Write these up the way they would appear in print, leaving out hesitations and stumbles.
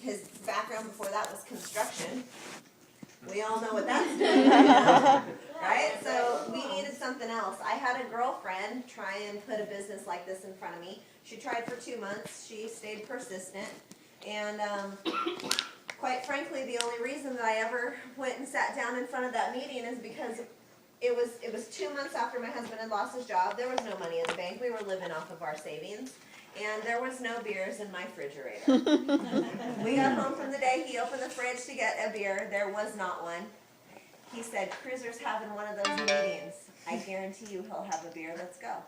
his background before that was construction. We all know what that's doing right now, right? So we needed something else. I had a girlfriend try and put a business like this in front of me. She tried for 2 months. She stayed persistent. And quite frankly, the only reason that I ever went and sat down in front of that meeting is because it was 2 months after my husband had lost his job. There was no money in the bank. We were living off of our savings. And there was no beers in my refrigerator. We got home from the day. He opened the fridge to get a beer. There was not one. He said, Cruiser's having one of those meetings. I guarantee you he'll have a beer. Let's go.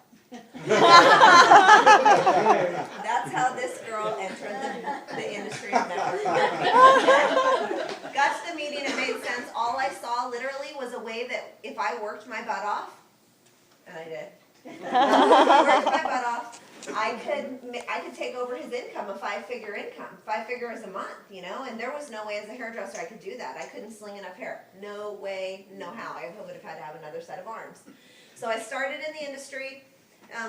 That's how this girl entered the industry of networking. Got to the meeting. It made sense. All I saw literally was a way that if I worked my butt off, and I did, worked my butt off, I could take over his income, a 5-figure income, 5 figures a month, you know, and there was no way as a hairdresser I could do that. I couldn't sling enough hair. No way, no how. I would have had to have another set of arms. So I started in the industry.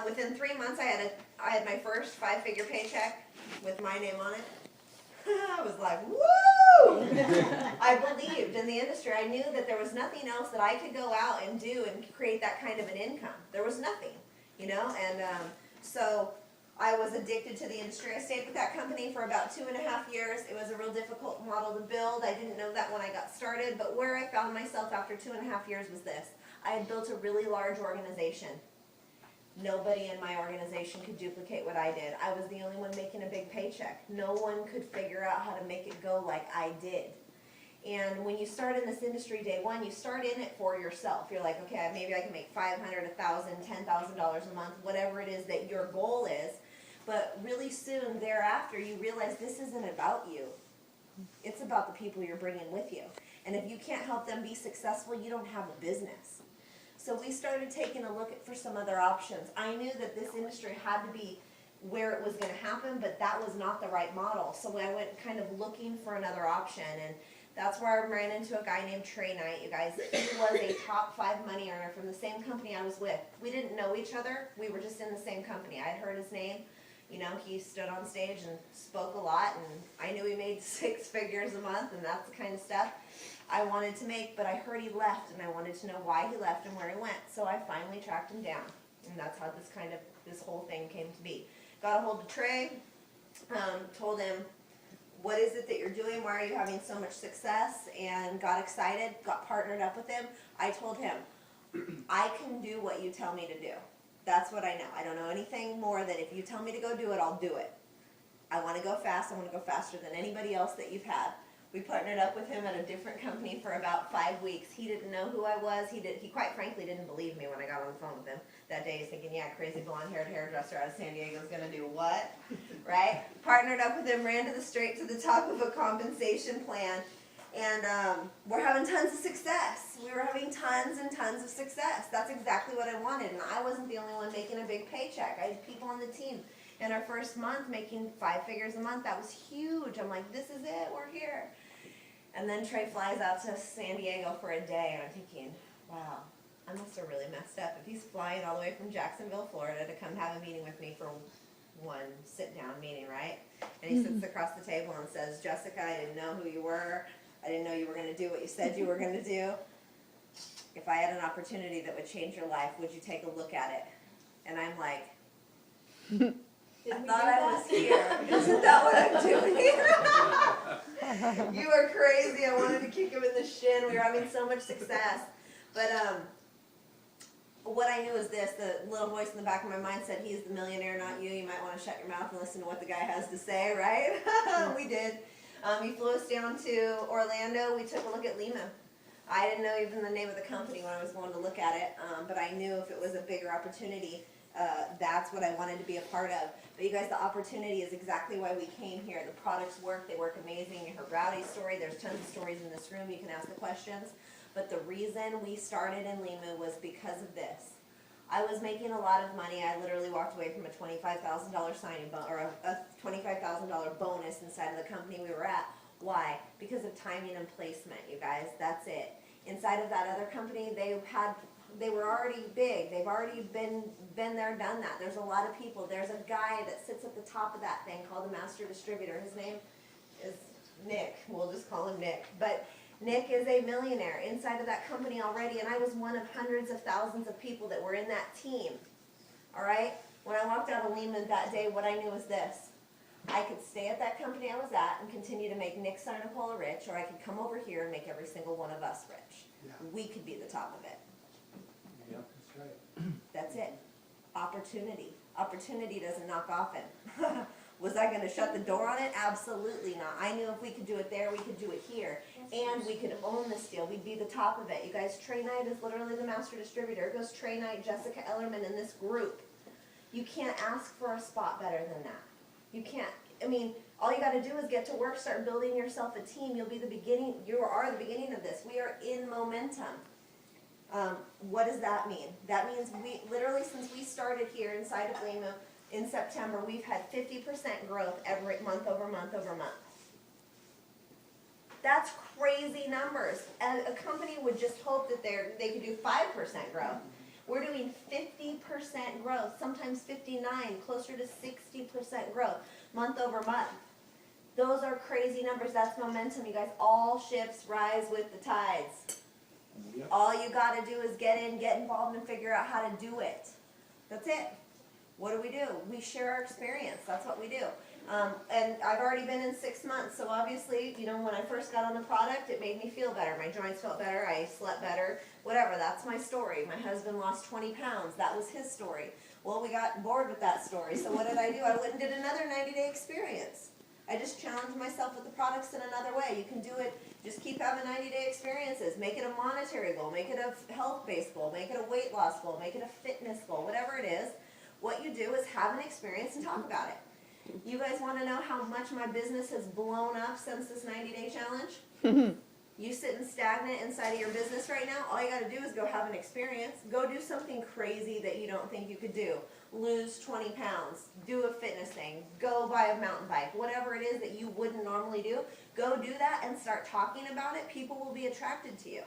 Within 3 months, I had my first 5-figure paycheck with my name on it. I was like, woo! I believed in the industry. I knew that there was nothing else that I could go out and do and create that kind of an income. There was nothing, you know, and so I was addicted to the industry. I stayed with that company for about 2.5 years. It was a real difficult model to build. I didn't know that when I got started, but where I found myself after 2.5 years was this. I had built a really large organization. Nobody in my organization could duplicate what I did. I was the only one making a big paycheck. No one could figure out how to make it go like I did. And when you start in this industry day one, you start in it for yourself. You're like, okay, maybe I can make $500, $1,000, $10,000 a month, whatever it is that your goal is. But really soon thereafter, you realize this isn't about you. It's about the people you're bringing with you. And if you can't help them be successful, you don't have a business. So we started taking a look for some other options. I knew that this industry had to be where it was going to happen, but that was not the right model. So I went kind of looking for another option, and that's where I ran into a guy named Trey Knight, you guys. He was a top 5 money earner from the same company I was with. We didn't know each other. We were just in the same company. I had heard his name. You know, he stood on stage and spoke a lot, and I knew he made 6 figures a month, and that's the kind of stuff I wanted to make, but I heard he left, and I wanted to know why he left and where he went. So I finally tracked him down, and that's how this whole thing came to be. Got a hold of Trey, told him, what is it that you're doing? Why are you having so much success? And got excited, got partnered up with him. I told him, I can do what you tell me to do. That's what I know. I don't know anything more than if you tell me to go do it, I'll do it. I want to go fast. I want to go faster than anybody else that you've had. We partnered up with him at a different company for about 5 weeks. He didn't know who I was. He quite frankly didn't believe me when I got on the phone with him that day. He's thinking, yeah, crazy blonde-haired hairdresser out of San Diego is going to do what? Right? Partnered up with him, ran straight to the top of a compensation plan. And we're having tons of success. We were having tons and tons of success. That's exactly what I wanted. And I wasn't the only one making a big paycheck. I had people on the team in our first month making 5 figures a month. That was huge. I'm like, this is it. We're here. And then Trey flies out to San Diego for a day, and I'm thinking, wow, I must have really messed up. If he's flying all the way from Jacksonville, Florida to come have a meeting with me for one sit-down meeting, right? And he sits across the table and says, Jessica, I didn't know who you were. I didn't know you were going to do what you said you were going to do. If I had an opportunity that would change your life, would you take a look at it? And I'm like, I thought I was here. Isn't that what I'm doing here? You are crazy. I wanted to kick him in the shin. We were having so much success. But what I knew is this. The little voice in the back of my mind said, he's the millionaire, not you. You might want to shut your mouth and listen to what the guy has to say, right? We did. He flew us down to Orlando. We took a look at Lima. I didn't know even the name of the company when I was going to look at it, but I knew if it was a bigger opportunity, that's what I wanted to be a part of. But you guys, the opportunity is exactly why we came here. The products work. They work amazing. You heard Rowdy's story. There's tons of stories in this room. You can ask the questions. But the reason we started in Lima was because of this. I was making a lot of money. I literally walked away from a $25,000 signing or a $25,000 bonus inside of the company we were at. Why? Because of timing and placement, you guys. That's it. Inside of that other company, they were already big. They've already been there, done that. There's a lot of people. There's a guy that sits at the top of that thing called a master distributor. His name is Nick, but Nick is a millionaire inside of that company already, and I was one of hundreds of thousands of people that were in that team. All right? When I walked out of Lehman that day, what I knew was this. I could stay at that company I was at and continue to make Nick Sarnicola rich, or I could come over here and make every single one of us rich. Yeah. We could be the top of it. Yep, that's right. That's it. Opportunity. Opportunity doesn't knock often. Was I gonna shut the door on it? Absolutely not. I knew if we could do it there, we could do it here. And we could own this deal. We'd be the top of it. You guys, Trey Knight is literally the master distributor. It goes Trey Knight, Jessica Ellerman in this group. You can't ask for a spot better than that. You can't, I mean, all you gotta do is get to work, start building yourself a team. You'll be the beginning, you are the beginning of this. We are in momentum. What does that mean? That means we, literally since we started here inside of Lehman in September, we've had 50% growth every month over month over month. That's crazy numbers. And a company would just hope that they could do 5% growth. We're doing 50% growth, sometimes 59, closer to 60% growth, month over month. Those are crazy numbers. That's momentum, you guys. All ships rise with the tides. Yep. All you gotta do is get in, get involved, and figure out how to do it. That's it. What do? We share our experience. That's what we do. And I've already been in 6 months, so obviously, you know, when I first got on the product, it made me feel better. My joints felt better, I slept better, whatever. That's my story. My husband lost 20 pounds. That was his story. Well, we got bored with that story, so what did? I went and did another 90-day experience. I just challenged myself with the products in another way. You can do it, just keep having 90-day experiences. Make it a monetary goal, make it a health-based goal, make it a weight loss goal, make it a fitness goal, whatever it is. What you do is have an experience and talk about it. You guys want to know how much my business has blown up since this 90-day challenge? You sitting stagnant inside of your business right now, all you got to do is go have an experience. Go do something crazy that you don't think you could do. Lose 20 pounds, do a fitness thing, go buy a mountain bike, whatever it is that you wouldn't normally do, go do that and start talking about it. People will be attracted to you.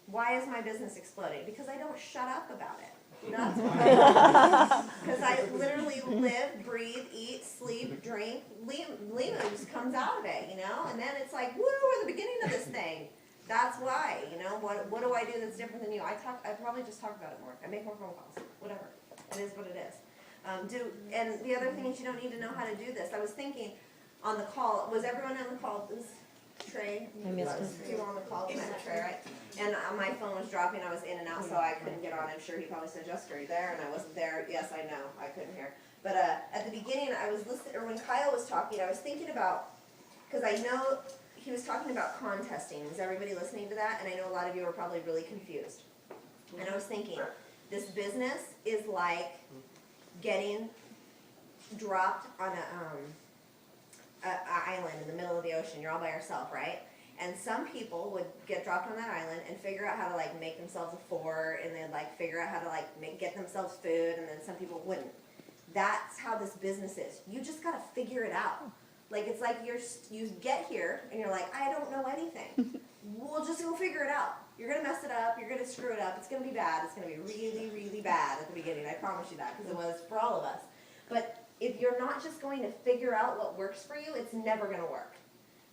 Why is my business exploding? Because I don't shut up about it. That's why. Because I literally live, breathe, eat, sleep, drink. Lehman just comes out of it, you know? And then it's like, woo, we're the beginning of this thing. That's why, you know? What do I do that's different than you? I probably just talk about it more. I make more phone calls. Whatever. It is what it is. And the other thing is you don't need to know how to do this. I was thinking on the call, was everyone on the call? Was Trey? I missed it. You were on the call tonight, Trey, right? And my phone was dropping, I was in and out, so I couldn't get on. I'm sure he probably said, Jessica, are you there? And I wasn't there. Yes, I know, I couldn't hear. But at the beginning, I was listening, or when Kyle was talking, I was thinking about, because I know he was talking about contesting. Was everybody listening to that? And I know a lot of you are probably really confused. And I was thinking, this business is like getting dropped on a island in the middle of the ocean. You're all by yourself, right? And some people would get dropped on that island and figure out how to like make themselves a fort, and then like figure out how to like get themselves food, and then some people wouldn't. That's how this business is. You just gotta figure it out. Like it's like you get here and you're like, I don't know anything. We'll just go figure it out. You're gonna mess it up. You're gonna screw it up. It's gonna be bad. It's gonna be really, really bad at the beginning. I promise you that, because it was for all of us. But if you're not just going to figure out what works for you, it's never gonna work.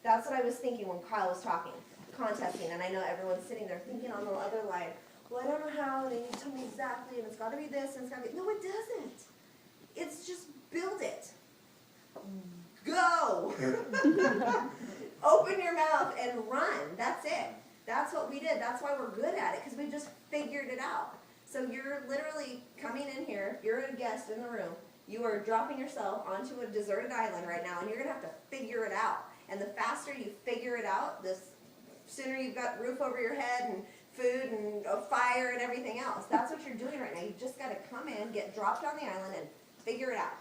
That's what I was thinking when Kyle was talking, contesting, and I know everyone's sitting there thinking on the other line, well, I don't know how, and you tell me exactly, and it's gotta be this, and it's gotta be, no, it doesn't. It's just build it. Go! Open your mouth and run. That's it. That's what we did. That's why we're good at it, because we just figured it out. So you're literally coming in here, you're a guest in the room, you are dropping yourself onto a deserted island right now, and you're gonna have to figure it out. And the faster you figure it out, the sooner you've got roof over your head and food and a fire and everything else. That's what you're doing right now. You just gotta come in, get dropped on the island, and figure it out.